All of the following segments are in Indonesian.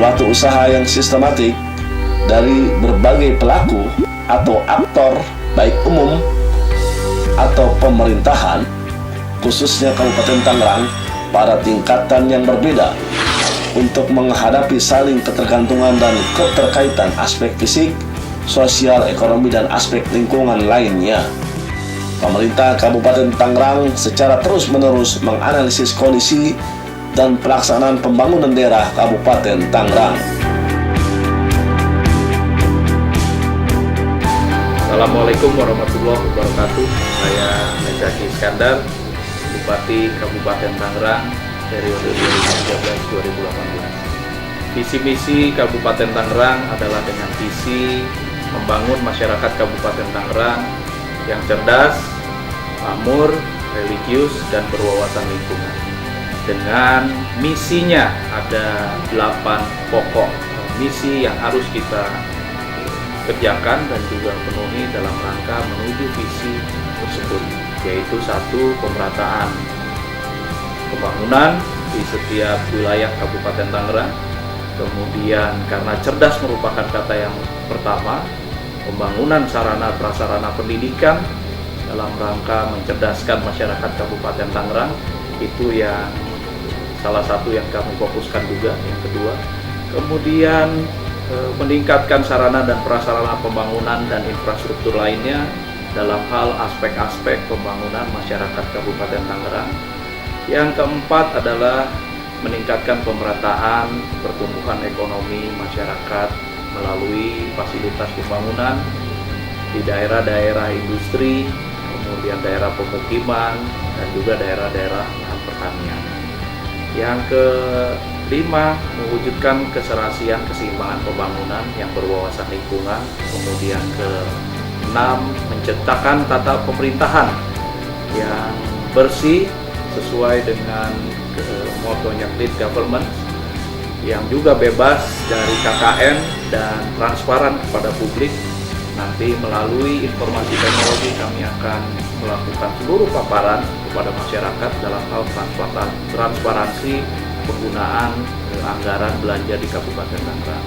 suatu usaha yang sistematik dari berbagai pelaku atau aktor, baik umum atau pemerintahan, khususnya Kabupaten Tangerang, pada tingkatan yang berbeda untuk menghadapi saling ketergantungan dan keterkaitan aspek fisik, sosial, ekonomi, dan aspek lingkungan lainnya. Pemerintah Kabupaten Tangerang secara terus-menerus menganalisis kondisi dan pelaksanaan pembangunan daerah Kabupaten Tangerang. Assalamualaikum warahmatullahi wabarakatuh. Saya Mejaki Iskandar, Bupati Kabupaten Tangerang periode 2013-2018. Visi misi Kabupaten Tangerang adalah dengan visi membangun masyarakat Kabupaten Tangerang yang cerdas, makmur, religius, dan berwawasan lingkungan. Dengan misinya ada 8 pokok misi yang harus kita kerjakan dan juga penuhi dalam rangka menuju visi tersebut, yaitu 1. Pemerataan pembangunan di setiap wilayah Kabupaten Tangerang. Kemudian karena cerdas merupakan kata yang pertama, pembangunan sarana prasarana pendidikan dalam rangka mencerdaskan masyarakat Kabupaten Tangerang, itu yang salah satu yang kami fokuskan juga. Yang kedua, kemudian meningkatkan sarana dan prasarana pembangunan dan infrastruktur lainnya dalam hal aspek-aspek pembangunan masyarakat Kabupaten Tangerang. Yang keempat adalah meningkatkan pemerataan pertumbuhan ekonomi masyarakat melalui fasilitas pembangunan di daerah-daerah industri, kemudian daerah pemukiman, dan juga daerah-daerah lahan pertanian. Yang kelima, mewujudkan keserasian keseimbangan pembangunan yang berwawasan lingkungan. Kemudian keenam, menciptakan tata pemerintahan yang bersih sesuai dengan motonya Clean Government, yang juga bebas dari KKN dan transparan kepada publik. Nanti melalui informasi teknologi kami akan melakukan seluruh paparan kepada masyarakat dalam hal transparansi penggunaan anggaran belanja di Kabupaten Tangerang.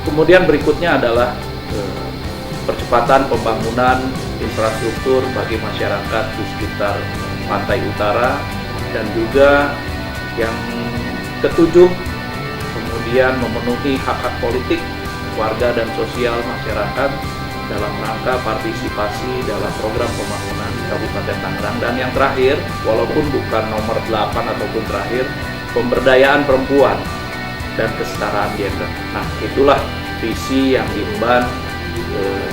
Kemudian berikutnya adalah percepatan pembangunan infrastruktur bagi masyarakat di sekitar pantai utara, dan juga yang ketujuh, kemudian memenuhi hak-hak politik warga dan sosial masyarakat dalam rangka partisipasi dalam program pembangunan Kabupaten Tangerang. Dan yang terakhir, walaupun bukan nomor 8 ataupun terakhir, pemberdayaan perempuan dan kesetaraan gender. Nah, itulah visi yang diemban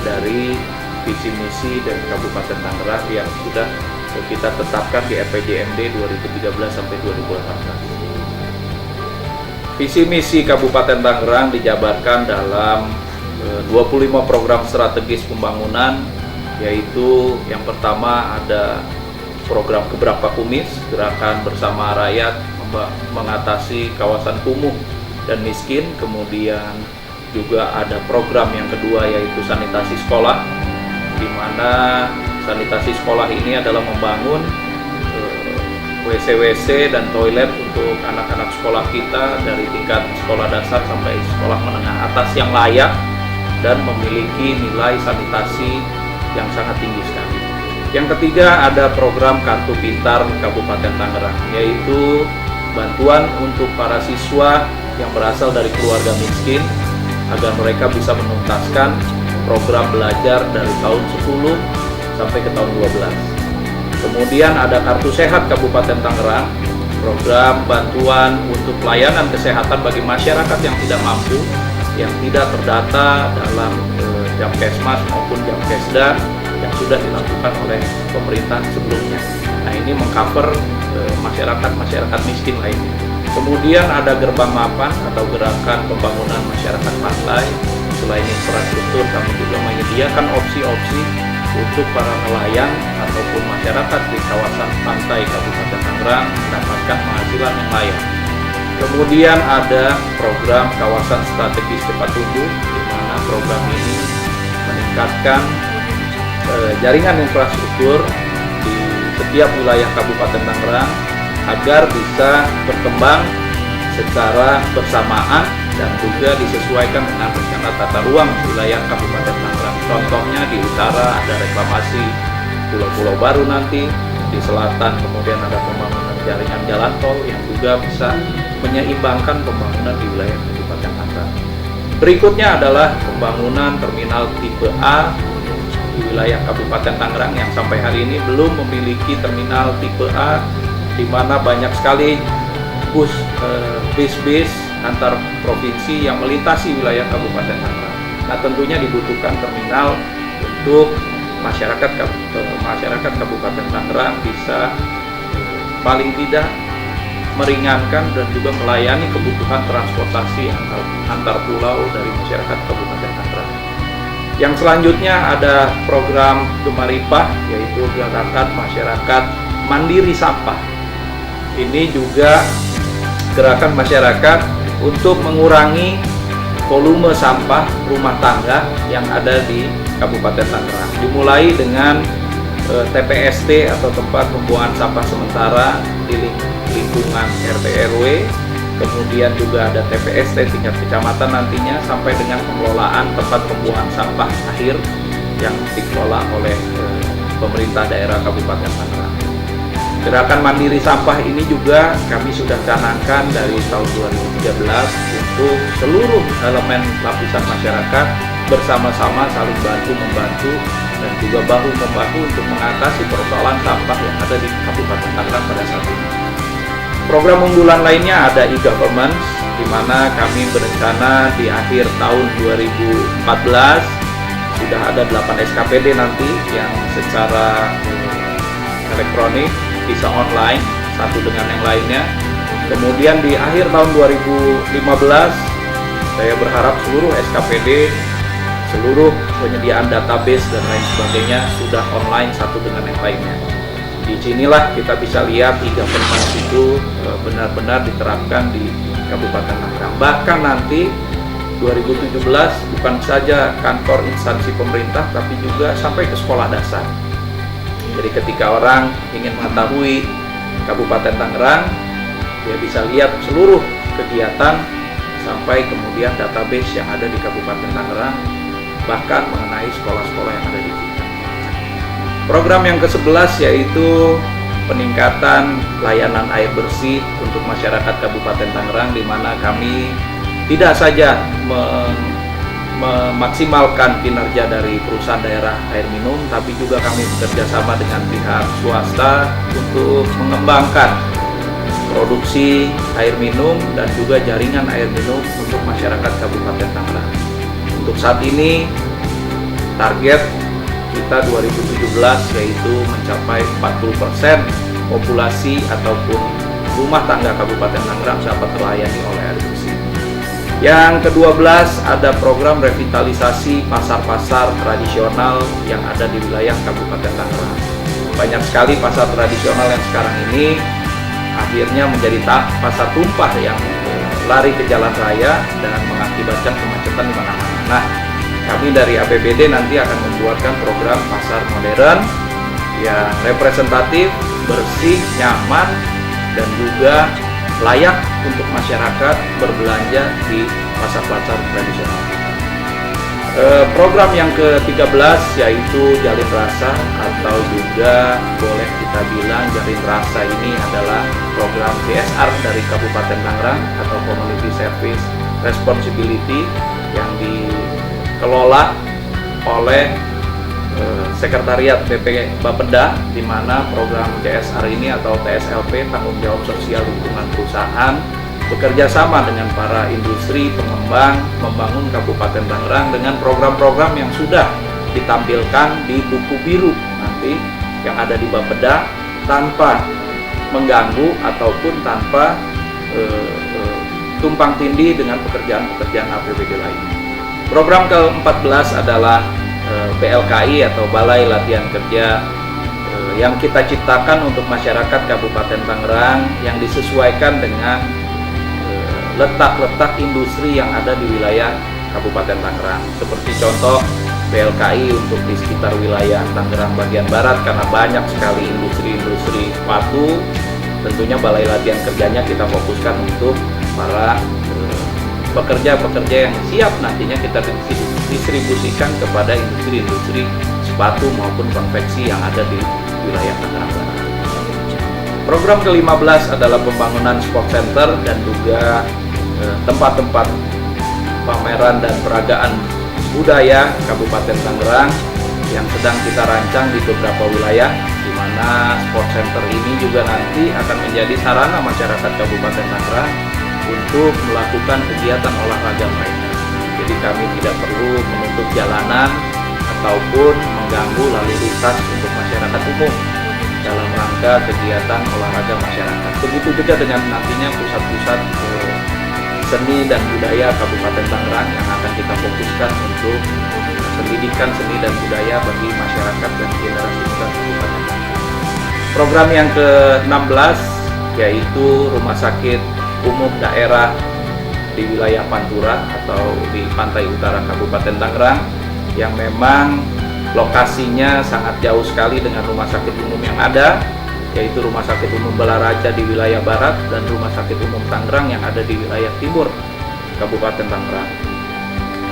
dari visi misi dari Kabupaten Tangerang yang sudah kita tetapkan di RPJMD 2013 sampai 2018. Visi misi Kabupaten Tangerang dijabarkan dalam 25 program strategis pembangunan, yaitu yang pertama ada program Keberapa Kumis, gerakan bersama rakyat mengatasi kawasan kumuh dan miskin. Kemudian juga ada program yang kedua, yaitu sanitasi sekolah, di mana sanitasi sekolah ini adalah membangun WC-WC dan toilet untuk anak-anak sekolah kita dari tingkat sekolah dasar sampai sekolah menengah atas yang layak dan memiliki nilai sanitasi yang sangat tinggi sekali. Yang ketiga ada program Kartu Pintar Kabupaten Tangerang, yaitu bantuan untuk para siswa yang berasal dari keluarga miskin agar mereka bisa menuntaskan program belajar dari tahun 10 sampai ke tahun 12. Kemudian ada Kartu Sehat Kabupaten Tangerang, program bantuan untuk pelayanan kesehatan bagi masyarakat yang tidak mampu, yang tidak terdata dalam Jamkesmas maupun Jamkesda yang sudah dilakukan oleh pemerintah sebelumnya. Nah, ini mengcover masyarakat miskin lainnya. Kemudian ada Gerbang Mapan atau gerakan pembangunan masyarakat pantai. Selain infrastruktur, kami juga menyediakan opsi-opsi untuk para nelayan ataupun masyarakat di kawasan pantai Kabupaten Tangerang mendapatkan penghasilan yang layak. Kemudian ada program Kawasan Strategis Cepat Tumbuh, di mana program ini meningkatkan jaringan infrastruktur di setiap wilayah Kabupaten Tangerang agar bisa berkembang secara bersamaan dan juga disesuaikan dengan rencana tata ruang wilayah Kabupaten Tangerang. Contohnya di utara ada reklamasi pulau-pulau baru nanti, di selatan kemudian ada pembangunan jaringan jalan tol yang juga bisa menyeimbangkan pembangunan di wilayah Kabupaten Tangerang. Berikutnya adalah pembangunan terminal tipe A di wilayah Kabupaten Tangerang yang sampai hari ini belum memiliki terminal tipe A, di mana banyak sekali bis antar provinsi yang melintasi wilayah Kabupaten Tangerang. Nah, tentunya dibutuhkan terminal untuk masyarakat Kabupaten Tangerang bisa paling tidak meringankan dan juga melayani kebutuhan transportasi antar pulau dari masyarakat Kabupaten Tangerang. Yang selanjutnya ada program Gemaripah, yaitu gerakan masyarakat mandiri sampah. Ini juga gerakan masyarakat untuk mengurangi volume sampah rumah tangga yang ada di Kabupaten Tangerang. Dimulai dengan TPST atau tempat pembuangan sampah sementara di lingkungan RT RW, kemudian juga ada TPST tingkat kecamatan nantinya, sampai dengan pengelolaan tempat pembuangan sampah akhir yang dikelola oleh pemerintah daerah Kabupaten Tangerang. Gerakan mandiri sampah ini juga kami sudah canangkan dari tahun 2013 untuk seluruh elemen lapisan masyarakat bersama-sama saling bantu-membantu dan juga bahu-membahu untuk mengatasi persoalan sampah yang ada di Kabupaten Tangerang pada saat ini. Program unggulan lainnya ada e-government, di mana kami berencana di akhir tahun 2014 sudah ada 8 SKPD nanti yang secara elektronik bisa online satu dengan yang lainnya. Kemudian di akhir tahun 2015 saya berharap seluruh SKPD, seluruh penyediaan database dan lain sebagainya sudah online satu dengan yang lainnya. Di sinilah kita bisa lihat e-government itu benar-benar diterapkan di Kabupaten Tangerang. Bahkan nanti 2017 bukan saja kantor instansi pemerintah, tapi juga sampai ke sekolah dasar. Jadi ketika orang ingin mengetahui Kabupaten Tangerang, dia bisa lihat seluruh kegiatan sampai kemudian database yang ada di Kabupaten Tangerang, bahkan mengenai sekolah-sekolah yang ada di sini. Program yang ke-11 yaitu peningkatan layanan air bersih untuk masyarakat Kabupaten Tangerang, di mana kami tidak saja memaksimalkan kinerja dari perusahaan daerah air minum, tapi juga kami bekerja sama dengan pihak swasta untuk mengembangkan produksi air minum dan juga jaringan air minum untuk masyarakat Kabupaten Tangerang. Untuk saat ini target kita 2017 yaitu mencapai 40% populasi ataupun rumah tangga Kabupaten Tangerang dapat terlayani oleh air bersih. Yang ke-12 ada program revitalisasi pasar-pasar tradisional yang ada di wilayah Kabupaten Tangerang. Banyak sekali pasar tradisional yang sekarang ini akhirnya menjadi pasar tumpah yang lari ke jalan raya dan mengakibatkan kemacetan di mana-mana. Nah, kami dari APBD nanti akan membuatkan program pasar modern yang representatif, bersih, nyaman, dan juga layak untuk masyarakat berbelanja di pasar-pasar tradisional. Program yang ke-13 yaitu Jalin Rasa, atau juga boleh kita bilang Jalin Rasa ini adalah program CSR dari Kabupaten Tangerang atau Community Service Responsibility yang dikelola oleh Sekretariat BP Bapeda, di mana program CSR ini atau TSLP, tanggung jawab sosial lingkungan perusahaan, bekerja sama dengan para industri pengembang membangun Kabupaten Tangerang dengan program-program yang sudah ditampilkan di buku biru nanti yang ada di Bapeda, tanpa mengganggu ataupun tanpa tumpang tindih dengan pekerjaan-pekerjaan APBD lain. Program ke-14 adalah BLKI atau Balai Latihan Kerja yang kita ciptakan untuk masyarakat Kabupaten Tangerang, yang disesuaikan dengan letak-letak industri yang ada di wilayah Kabupaten Tangerang. Seperti contoh BLKI untuk di sekitar wilayah Tangerang bagian barat, karena banyak sekali industri-industri sepatu, tentunya Balai Latihan Kerjanya kita fokuskan untuk para pekerja-pekerja yang siap nantinya kita distribusikan kepada industri-industri sepatu maupun konveksi yang ada di wilayah Tangerang Barat. Program ke-15 adalah pembangunan sport center dan juga tempat-tempat pameran dan peragaan budaya Kabupaten Tangerang yang sedang kita rancang di beberapa wilayah, di mana sport center ini juga nanti akan menjadi sarana masyarakat Kabupaten Tangerang untuk melakukan kegiatan olahraga mereka. Jadi kami tidak perlu menutup jalanan ataupun mengganggu lalu lintas untuk masyarakat umum dalam rangka kegiatan olahraga masyarakat. Begitu juga dengan nantinya pusat-pusat seni dan budaya Kabupaten Tangerang yang akan kita fokuskan untuk pendidikan seni dan budaya bagi masyarakat dan generasi muda Kabupaten Tangerang. Program yang ke-16 yaitu Rumah Sakit Umum Daerah di wilayah Pantura atau di pantai utara Kabupaten Tangerang yang memang lokasinya sangat jauh sekali dengan rumah sakit umum yang ada, yaitu Rumah Sakit Umum Balaraja di wilayah barat dan Rumah Sakit Umum Tangerang yang ada di wilayah timur Kabupaten Tangerang.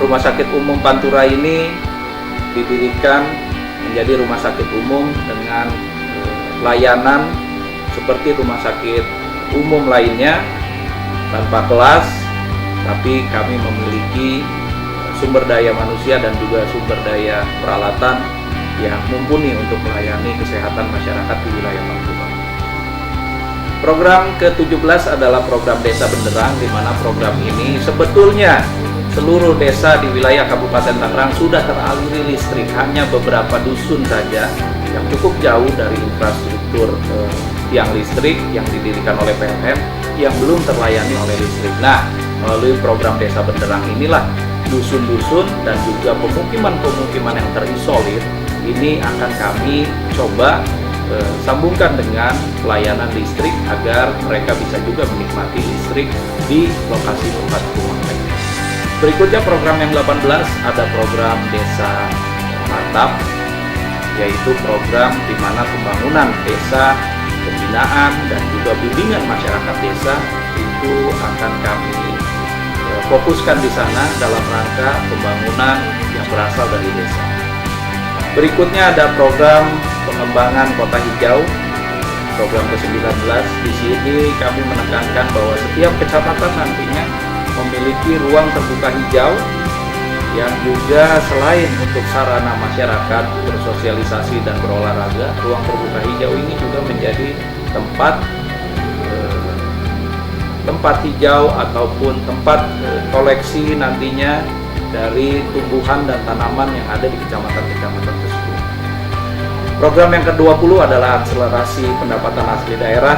Rumah Sakit Umum Pantura ini didirikan menjadi rumah sakit umum dengan layanan seperti rumah sakit umum lainnya tanpa kelas, tapi kami memiliki sumber daya manusia dan juga sumber daya peralatan yang mumpuni untuk melayani kesehatan masyarakat di wilayah Pantura. Program ke-17 adalah program Desa Benderang, di mana program ini sebetulnya seluruh desa di wilayah Kabupaten Tangerang sudah teraliri listrik, hanya beberapa dusun saja yang cukup jauh dari infrastruktur tiang listrik yang didirikan oleh PLN yang belum terlayani oleh listrik. Nah, melalui program Desa Benderang inilah dusun-dusun dan juga pemukiman-pemukiman yang terisolir ini akan kami coba sambungkan dengan pelayanan listrik agar mereka bisa juga menikmati listrik di lokasi tempat rumah mereka. Berikutnya program yang 18 ada program Desa Mantap, yaitu program di mana pembangunan desa, pembinaan dan juga bimbingan masyarakat desa itu akan kami fokuskan di sana dalam rangka pembangunan yang berasal dari desa. Berikutnya ada program pengembangan kota hijau, program ke-19. Di sini kami menekankan bahwa setiap kecamatan nantinya memiliki ruang terbuka hijau yang juga selain untuk sarana masyarakat bersosialisasi dan berolahraga, ruang terbuka hijau ini juga menjadi tempat hijau ataupun tempat koleksi nantinya dari tumbuhan dan tanaman yang ada di kecamatan-kecamatan tersebut. Program yang ke-20 adalah akselerasi pendapatan asli daerah,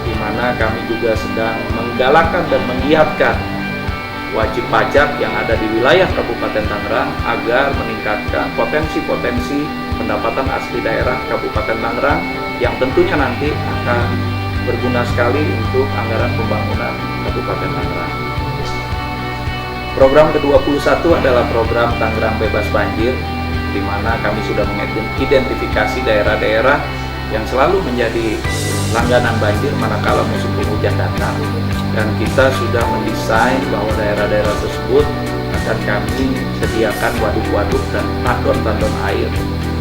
di mana kami juga sedang menggalakkan dan menggiatkan wajib pajak yang ada di wilayah Kabupaten Tangerang agar meningkatkan potensi-potensi pendapatan asli daerah Kabupaten Tangerang yang tentunya nanti akan berguna sekali untuk anggaran pembangunan Kabupaten Tangerang. Program ke-21 adalah program Tangerang Bebas Banjir, di mana kami sudah mengidentifikasi daerah-daerah yang selalu menjadi langganan banjir manakala musim penghujan datang, dan kita sudah mendesain bahwa daerah-daerah tersebut akan kami sediakan waduk-waduk dan tandon-tandon air,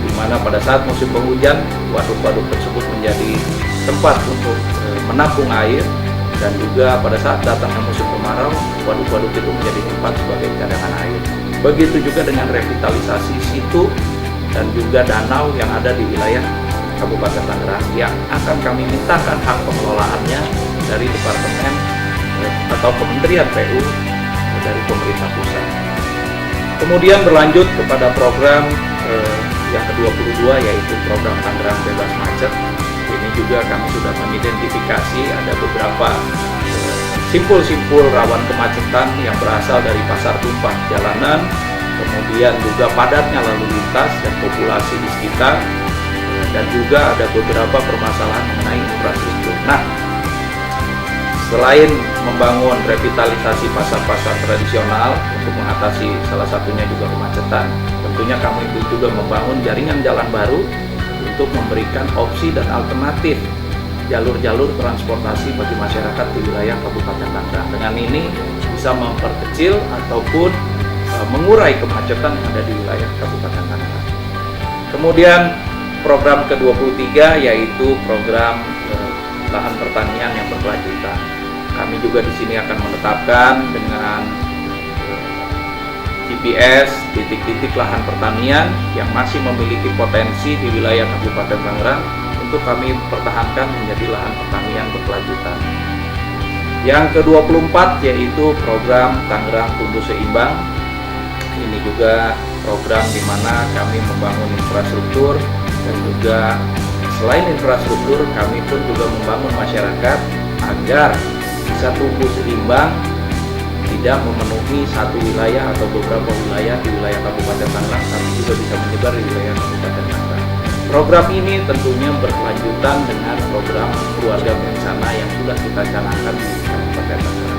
di mana pada saat musim penghujan waduk-waduk tersebut menjadi tempat untuk menampung air, dan juga pada saat datangnya musim kemarau waduk-waduk itu menjadi tempat sebagai cadangan air. Begitu juga dengan revitalisasi situ dan juga danau yang ada di wilayah Kabupaten Tangerang yang akan kami mintakan hak pengelolaannya dari Departemen atau Kementerian PU dari pemerintah pusat. Kemudian berlanjut kepada program yang ke-22 yaitu program Tangerang Bebas Macet. Ini juga kami sudah mengidentifikasi ada beberapa simpul-simpul rawan kemacetan yang berasal dari pasar tumpah jalanan, kemudian juga padatnya lalu lintas dan populasi di sekitar, dan juga ada beberapa permasalahan mengenai infrastruktur. Nah, selain membangun revitalisasi pasar-pasar tradisional untuk mengatasi salah satunya juga kemacetan, tentunya kami juga membangun jaringan jalan baru untuk memberikan opsi dan alternatif jalur-jalur transportasi bagi masyarakat di wilayah Kabupaten Tangerang. Dengan ini bisa memperkecil ataupun mengurai kemacetan yang ada di wilayah Kabupaten Tangerang. Kemudian program ke-23 yaitu program lahan pertanian yang berkelanjutan. Kami juga di sini akan menetapkan dengan GPS titik-titik lahan pertanian yang masih memiliki potensi di wilayah Kabupaten Tangerang untuk kami pertahankan menjadi lahan pertanian berkelanjutan. Yang ke-24 yaitu program Tangerang Tumbuh Seimbang. Ini juga program di mana kami membangun infrastruktur dan juga selain infrastruktur kami pun juga membangun masyarakat agar bisa tumbuh seimbang, tidak memenuhi satu wilayah atau beberapa wilayah di wilayah Kabupaten Tangerang, tapi juga bisa menyebar di wilayah Kabupaten Tangerang. Program ini tentunya berkelanjutan dengan program keluarga berencana yang sudah kita canangkan di Kabupaten Tangerang.